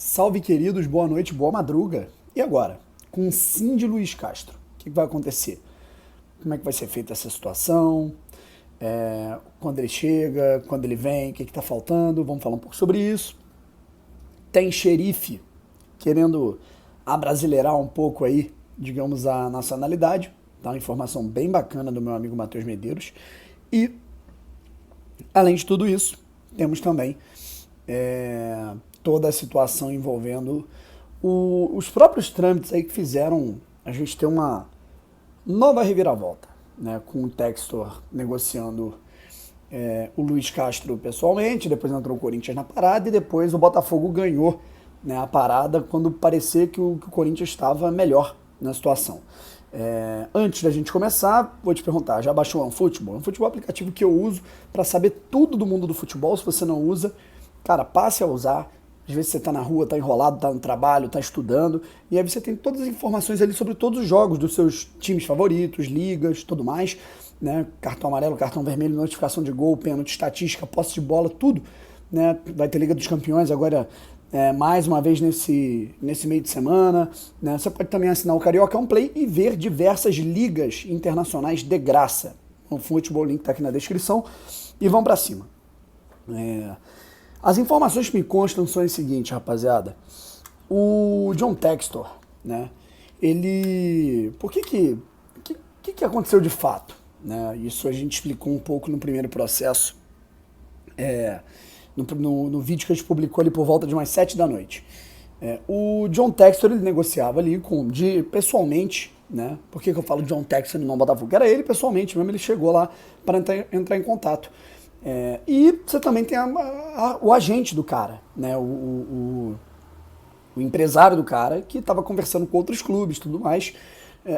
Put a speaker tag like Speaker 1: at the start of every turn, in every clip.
Speaker 1: Salve, queridos, boa noite, boa madruga. E agora? Com o sim de Luiz Castro, o que vai acontecer? Como é que vai ser feita essa situação? Quando ele chega, quando ele vem, o que está faltando? Vamos falar um pouco sobre isso. Tem xerife querendo abrasileirar um pouco aí, digamos, a nacionalidade. Tá? Uma informação bem bacana do meu amigo Matheus Medeiros. E, além de tudo isso, temos também toda a situação envolvendo os próprios trâmites aí que fizeram a gente ter uma nova reviravolta, né? Com o Textor negociando o Luiz Castro pessoalmente, depois entrou o Corinthians na parada e depois o Botafogo ganhou, né, a parada quando parecia que o Corinthians estava melhor na situação. Antes da gente começar, vou te perguntar, já baixou o OneFootball? O OneFootball é um aplicativo que eu uso para saber tudo do mundo do futebol. Se você não usa, cara, passe a usar. Às vezes você está na rua, está enrolado, está no trabalho, está estudando, e aí você tem todas as informações ali sobre todos os jogos dos seus times favoritos, ligas, tudo mais, né? Cartão amarelo, cartão vermelho, notificação de gol, pênalti, estatística, posse de bola, tudo, né? Vai ter Liga dos Campeões agora, mais uma vez nesse meio de semana, né? Você pode também assinar o Carioca On Play e ver diversas ligas internacionais de graça. O Futebol Link está aqui na descrição e vão para cima. As informações que me constam são as seguintes, rapaziada. O John Textor, né? Ele... Por que aconteceu de fato? Né? Isso a gente explicou um pouco no primeiro processo, no vídeo que a gente publicou ali por volta de umas 7 da noite. O John Textor, ele negociava ali pessoalmente, né? Por que eu falo John Textor e não Botafogo? Era ele pessoalmente mesmo, ele chegou lá para entrar em contato. E você também tem o agente do cara, né? O empresário do cara, que estava conversando com outros clubes e tudo mais.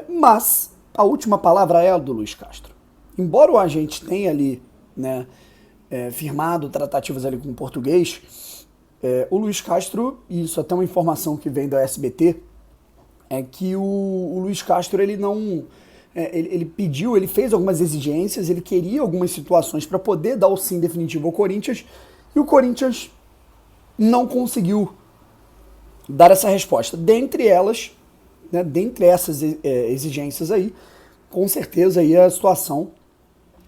Speaker 1: Mas a última palavra é a do Luiz Castro. Embora o agente tenha ali, né, firmado tratativas ali com o português, o Luiz Castro, e isso é até uma informação que vem da SBT, é que o Luiz Castro, ele não... ele pediu, ele fez algumas exigências, ele queria algumas situações para poder dar o sim definitivo ao Corinthians, e o Corinthians não conseguiu dar essa resposta. Dentre elas, né, dentre essas exigências aí, com certeza aí é a situação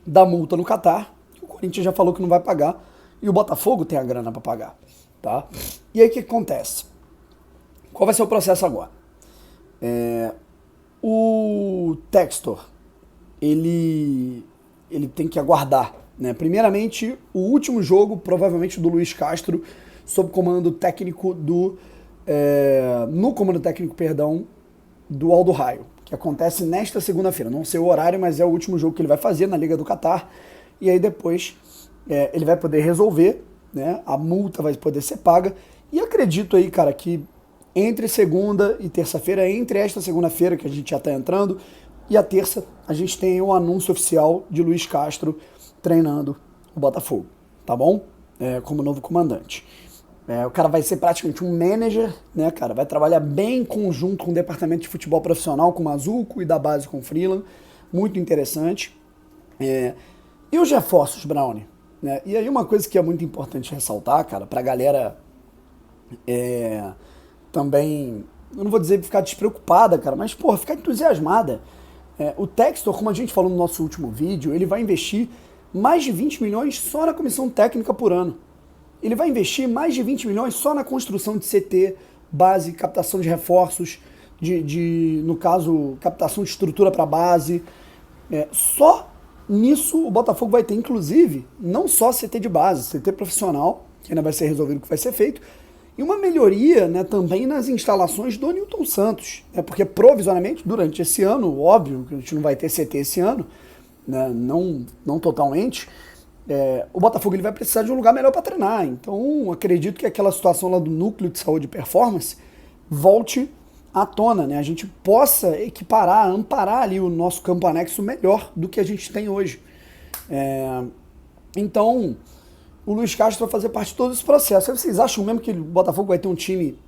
Speaker 1: da multa no Catar, que o Corinthians já falou que não vai pagar, e o Botafogo tem a grana para pagar. Tá? E aí o que acontece? Qual vai ser o processo agora? O Textor, ele tem que aguardar, né? Primeiramente, o último jogo, provavelmente do Luiz Castro, sob comando técnico no comando técnico, perdão, do Aldo Raio, que acontece nesta segunda-feira. Não sei o horário, mas é o último jogo que ele vai fazer na Liga do Catar. E aí depois ele vai poder resolver, né? A multa vai poder ser paga. E acredito aí, cara, que entre segunda e terça-feira, entre esta segunda-feira que a gente já está entrando e a terça, a gente tem o anúncio oficial de Luiz Castro treinando o Botafogo, tá bom? Como novo comandante. O cara vai ser praticamente um manager, né, cara? Vai trabalhar bem em conjunto com o departamento de futebol profissional, com o Mazuco e da base com o Freeland. Muito interessante. E os reforços, Brownie? Né? E aí uma coisa que é muito importante ressaltar, cara, pra galera também, eu não vou dizer ficar despreocupada, cara, mas, porra, ficar entusiasmada. O Textor, como a gente falou no nosso último vídeo, ele vai investir mais de 20 milhões só na comissão técnica por ano. Ele vai investir mais de 20 milhões só na construção de CT, base, captação de reforços, no caso, captação de estrutura para base. Só nisso o Botafogo vai ter, inclusive, não só CT de base, CT profissional, que ainda vai ser resolvido o que vai ser feito, e uma melhoria, né, também nas instalações do Newton Santos, né, porque provisoriamente, durante esse ano, óbvio que a gente não vai ter CT esse ano, né, não totalmente, o Botafogo ele vai precisar de um lugar melhor para treinar. Então, acredito que aquela situação lá do núcleo de saúde e performance volte à tona, né? A gente possa equiparar, amparar ali o nosso campo anexo melhor do que a gente tem hoje. Então, o Luiz Castro vai fazer parte de todo esse processo. Aí vocês acham mesmo que o Botafogo vai ter um time,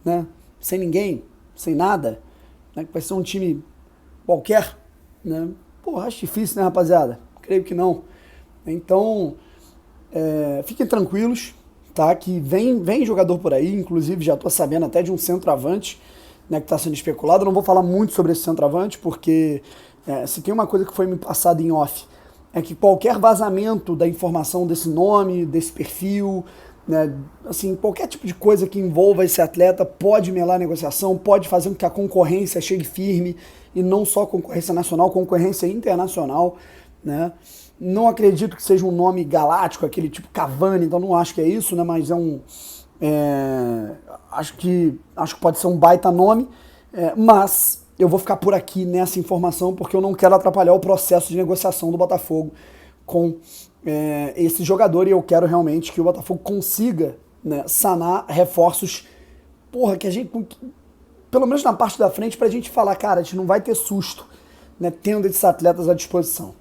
Speaker 1: né, sem ninguém, sem nada, né, que vai ser um time qualquer? Né? Pô, acho difícil, né, rapaziada? Creio que não. Então, fiquem tranquilos, tá? Que vem jogador por aí, inclusive já tô sabendo até de um centroavante, né, que está sendo especulado. Eu não vou falar muito sobre esse centroavante, porque se tem uma coisa que foi me passada em off, é que qualquer vazamento da informação desse nome, desse perfil, né, assim, qualquer tipo de coisa que envolva esse atleta pode melar a negociação, pode fazer com que a concorrência chegue firme, e não só concorrência nacional, concorrência internacional, né? Não acredito que seja um nome galáctico, aquele tipo Cavani, então não acho que é isso, né? Mas acho que pode ser um baita nome, mas eu vou ficar por aqui nessa informação porque eu não quero atrapalhar o processo de negociação do Botafogo com esse jogador, e eu quero realmente que o Botafogo consiga, né, sanar reforços, que a gente, pelo menos na parte da frente, pra gente falar, cara, a gente não vai ter susto, né, tendo esses atletas à disposição.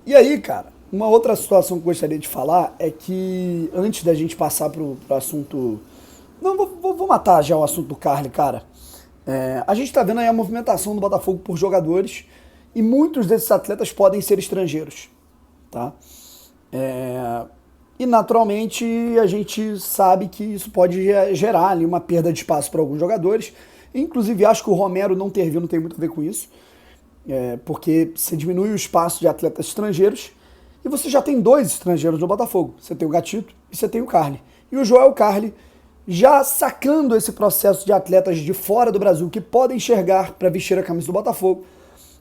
Speaker 1: E aí, cara, uma outra situação que eu gostaria de falar é que, antes da gente passar pro assunto... Não, vou matar já o assunto do Carly, cara. A gente tá vendo aí a movimentação do Botafogo por jogadores, e muitos desses atletas podem ser estrangeiros, tá? E naturalmente a gente sabe que isso pode gerar ali uma perda de espaço para alguns jogadores. Inclusive acho que o Romero não ter vindo tem muito a ver com isso, porque você diminui o espaço de atletas estrangeiros e você já tem 2 estrangeiros no Botafogo. Você tem o Gatito e você tem o Carly. E o Joel Carly, já sacando esse processo de atletas de fora do Brasil que podem enxergar para vestir a camisa do Botafogo,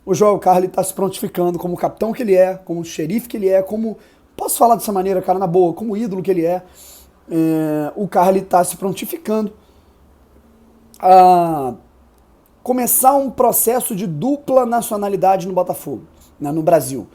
Speaker 1: o Joel Carly está se prontificando como o capitão que ele é, como o xerife que ele é, como... Posso falar dessa maneira, cara, na boa, como o ídolo que ele é. O Carly está se prontificando a começar um processo de dupla nacionalidade no Botafogo, né, no Brasil.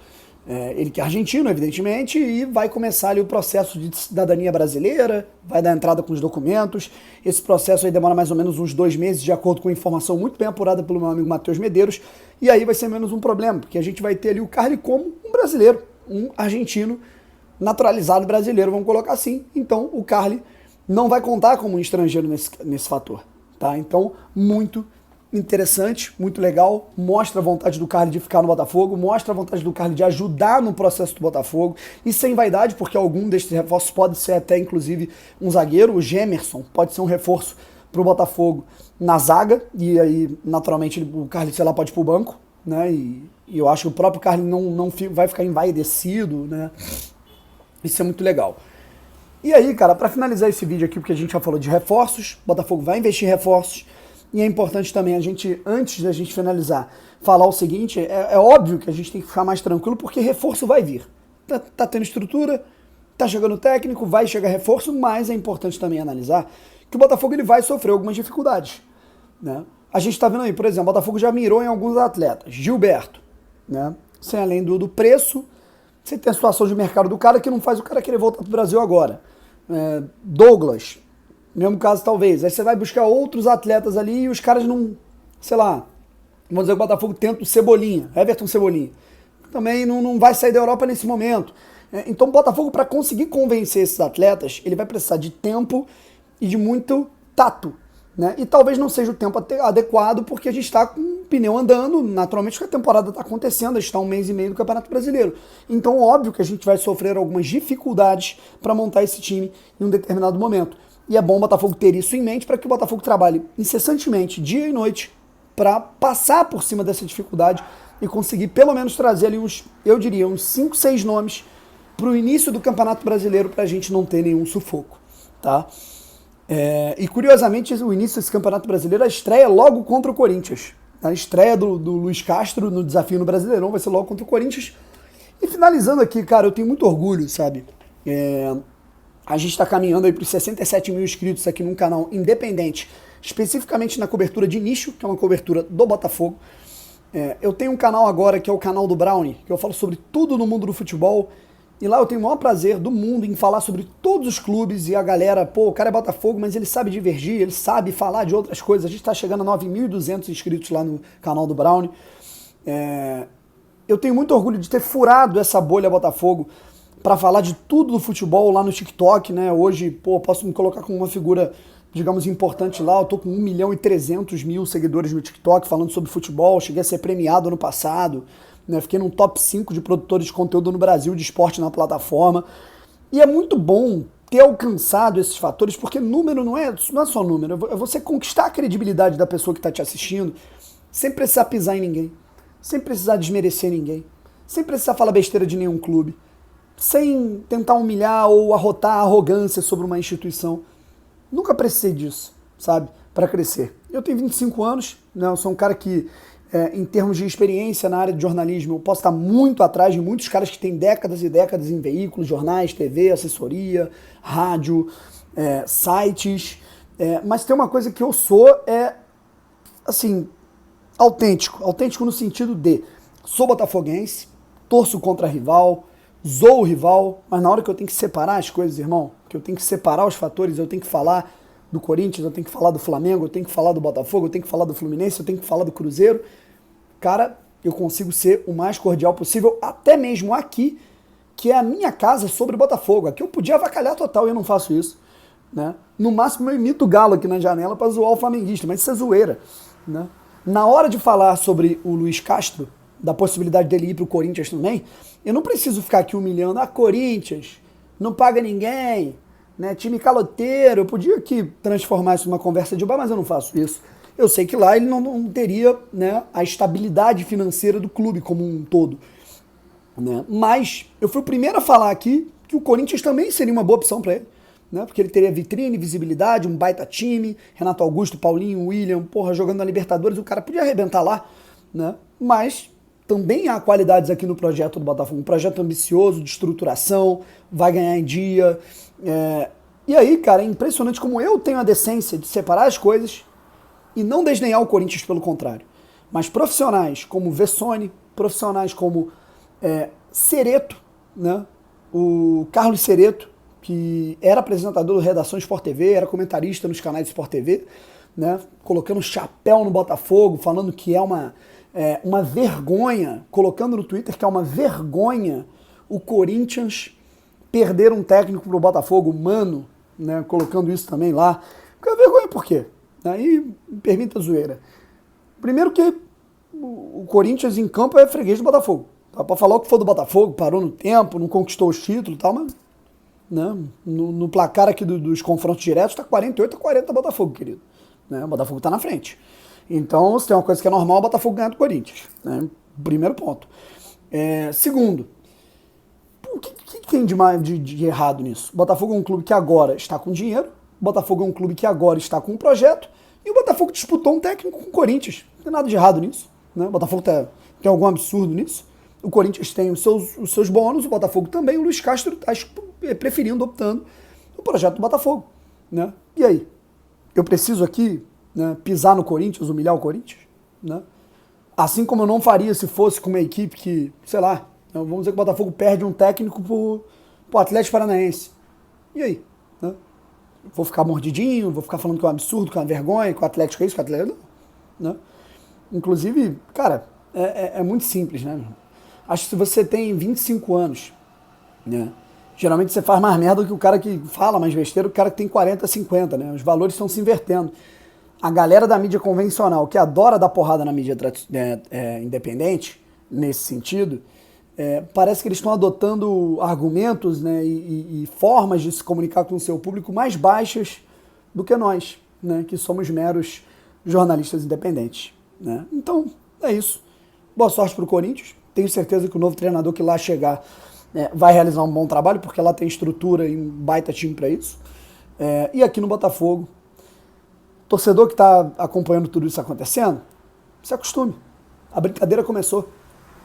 Speaker 1: Ele que é argentino, evidentemente, e vai começar ali o processo de cidadania brasileira, vai dar entrada com os documentos. Esse processo aí demora mais ou menos uns 2 meses, de acordo com a informação muito bem apurada pelo meu amigo Matheus Medeiros, e aí vai ser menos um problema, porque a gente vai ter ali o Carly como um brasileiro, um argentino naturalizado brasileiro, vamos colocar assim. Então o Carly não vai contar como um estrangeiro nesse fator, tá? Então, muito interessante, muito legal, mostra a vontade do Carly de ficar no Botafogo, mostra a vontade do Carly de ajudar no processo do Botafogo, e sem vaidade, porque algum desses reforços pode ser até inclusive um zagueiro. O Gemerson pode ser um reforço para o Botafogo na zaga, e aí naturalmente o Carly, sei lá, pode ir pro banco, né? E eu acho que o próprio Carly não vai ficar envaidecido, né? Isso é muito legal. E aí, cara, para finalizar esse vídeo aqui, porque a gente já falou de reforços, o Botafogo vai investir em reforços, e é importante também a gente, antes da gente finalizar, falar o seguinte: é óbvio que a gente tem que ficar mais tranquilo, porque reforço vai vir. Tá tendo estrutura, tá chegando técnico, vai chegar reforço, mas é importante também analisar que o Botafogo ele vai sofrer algumas dificuldades, né? A gente tá vendo aí, por exemplo, o Botafogo já mirou em alguns atletas. Gilberto, né? Sem além do preço, você tem a situação de mercado do cara que não faz o cara querer voltar pro Brasil agora. Douglas, mesmo caso talvez. Aí você vai buscar outros atletas ali e os caras não, sei lá, vamos dizer que o Botafogo tenta o Cebolinha, Everton Cebolinha. Também não vai sair da Europa nesse momento. Então o Botafogo, para conseguir convencer esses atletas, ele vai precisar de tempo e de muito tato, né? E talvez não seja o tempo adequado, porque a gente está com o pneu andando, naturalmente, porque a temporada está acontecendo, a gente está 1 mês e meio do Campeonato Brasileiro. Então, óbvio que a gente vai sofrer algumas dificuldades para montar esse time em um determinado momento. E é bom o Botafogo ter isso em mente, para que o Botafogo trabalhe incessantemente, dia e noite, para passar por cima dessa dificuldade e conseguir pelo menos trazer ali eu diria, uns 5, 6 nomes para o início do Campeonato Brasileiro, para a gente não ter nenhum sufoco, tá? E curiosamente, o início desse Campeonato Brasileiro, a estreia logo contra o Corinthians. A estreia do Luiz Castro no desafio no Brasileirão vai ser logo contra o Corinthians. E finalizando aqui, cara, eu tenho muito orgulho, sabe? A gente está caminhando aí para os 67 mil inscritos aqui num canal independente, especificamente na cobertura de nicho, que é uma cobertura do Botafogo. Eu tenho um canal agora que é o canal do Brownie, que eu falo sobre tudo no mundo do futebol. E lá eu tenho o maior prazer do mundo em falar sobre todos os clubes, e a galera, o cara é Botafogo, mas ele sabe divergir, ele sabe falar de outras coisas. A gente está chegando a 9.200 inscritos lá no canal do Brownie. Eu tenho muito orgulho de ter furado essa bolha Botafogo para falar de tudo do futebol lá no TikTok, né? Hoje, posso me colocar como uma figura, digamos, importante lá. Eu tô com 1.300.000 seguidores no TikTok falando sobre futebol. Cheguei a ser premiado ano passado, né? Fiquei num top 5 de produtores de conteúdo no Brasil de esporte na plataforma. E é muito bom ter alcançado esses fatores, porque número não é só número, é você conquistar a credibilidade da pessoa que está te assistindo, sem precisar pisar em ninguém, sem precisar desmerecer ninguém, sem precisar falar besteira de nenhum clube, sem tentar humilhar ou arrotar a arrogância sobre uma instituição. Nunca precisei disso, sabe, para crescer. Eu tenho 25 anos, né, eu sou um cara que, em termos de experiência na área de jornalismo, eu posso estar muito atrás de muitos caras que têm décadas e décadas em veículos, jornais, TV, assessoria, rádio, sites, mas tem uma coisa que eu sou, assim, autêntico no sentido de sou botafoguense, torço contra rival, zoo o rival, mas na hora que eu tenho que separar as coisas, irmão, que eu tenho que separar os fatores, eu tenho que falar do Corinthians, eu tenho que falar do Flamengo, eu tenho que falar do Botafogo, eu tenho que falar do Fluminense, eu tenho que falar do Cruzeiro, cara, eu consigo ser o mais cordial possível, até mesmo aqui, que é a minha casa sobre o Botafogo. Aqui eu podia avacalhar total e eu não faço isso, né? No máximo eu imito o Galo aqui na janela pra zoar o flamenguista, mas isso é zoeira, né? Na hora de falar sobre o Luiz Castro, da possibilidade dele ir pro Corinthians também, eu não preciso ficar aqui humilhando, Corinthians, não paga ninguém, né, time caloteiro. Eu podia aqui transformar isso numa conversa de bar, mas eu não faço isso. Eu sei que lá ele não teria, né, a estabilidade financeira do clube como um todo, né? Mas eu fui o primeiro a falar aqui que o Corinthians também seria uma boa opção para ele, né? Porque ele teria vitrine, visibilidade, um baita time, Renato Augusto, Paulinho, William, porra, jogando na Libertadores, o cara podia arrebentar lá, né? Mas também há qualidades aqui no projeto do Botafogo, um projeto ambicioso, de estruturação, vai ganhar em dia. E aí, cara, é impressionante como eu tenho a decência de separar as coisas e não desdenhar o Corinthians, pelo contrário. Mas profissionais como Vessone, profissionais como Cereto, né? O Carlos Cereto, que era apresentador do Redação Sport TV, era comentarista nos canais de Sport TV, né? Colocando chapéu no Botafogo, falando que é uma vergonha, colocando no Twitter que é uma vergonha o Corinthians perder um técnico pro Botafogo, Mano, né, colocando isso também lá. Fica vergonha por quê? Aí me permita a zoeira. Primeiro que o Corinthians em campo é freguês do Botafogo. Dá pra falar o que for do Botafogo, parou no tempo, não conquistou os títulos e tal, mas, né, no placar aqui dos confrontos diretos tá 48-40 Botafogo, querido. Né, o Botafogo tá na frente. Então, se tem uma coisa que é normal, o Botafogo ganhar do Corinthians. Né? Primeiro ponto. Segundo, o que tem de errado nisso? O Botafogo é um clube que agora está com dinheiro, o Botafogo é um clube que agora está com um projeto, e o Botafogo disputou um técnico com o Corinthians. Não tem nada de errado nisso. Né? O Botafogo tem algum absurdo nisso. O Corinthians tem os seus bônus, o Botafogo também, o Luiz Castro está preferindo, optando o projeto do Botafogo. Né? E aí? Eu preciso aqui, né, pisar no Corinthians, humilhar o Corinthians? Né? Assim como eu não faria se fosse com uma equipe que, sei lá, vamos dizer que o Botafogo perde um técnico pro Atlético Paranaense. E aí? Né? Vou ficar mordidinho, vou ficar falando que é um absurdo, que é uma vergonha, que o Atlético é isso, que o Atlético não. Né? Inclusive, cara, é muito simples, né? Acho que se você tem 25 anos, né, geralmente você faz mais merda do que o cara que fala mais besteira, o cara que tem 40, 50, né? Os valores estão se invertendo. A galera da mídia convencional, que adora dar porrada na mídia independente, nesse sentido, parece que eles estão adotando argumentos, né, e formas de se comunicar com o seu público mais baixas do que nós, né, que somos meros jornalistas independentes. Né? Então, é isso. Boa sorte para o Corinthians. Tenho certeza que o novo treinador que lá chegar vai realizar um bom trabalho, porque lá tem estrutura e um baita time para isso. E aqui no Botafogo, torcedor que está acompanhando tudo isso acontecendo, se acostume. A brincadeira começou.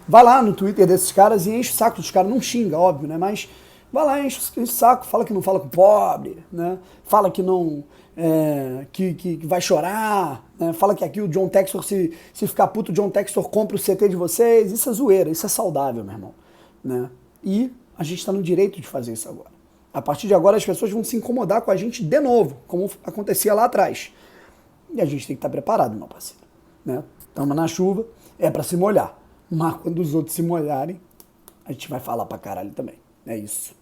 Speaker 1: Vai lá no Twitter desses caras e enche o saco dos caras. Não xinga, óbvio, né? Mas vai lá, enche o saco, fala que não fala com o pobre, né? Fala que não... que vai chorar, né? Fala que aqui o John Textor, se ficar puto, o John Textor compra o CT de vocês. Isso é zoeira, isso é saudável, meu irmão. Né? E a gente está no direito de fazer isso agora. A partir de agora as pessoas vão se incomodar com a gente de novo, como acontecia lá atrás. E a gente tem que estar preparado, meu parceiro. Né? Estamos na chuva, é para se molhar. Mas quando os outros se molharem, a gente vai falar pra caralho também. É isso.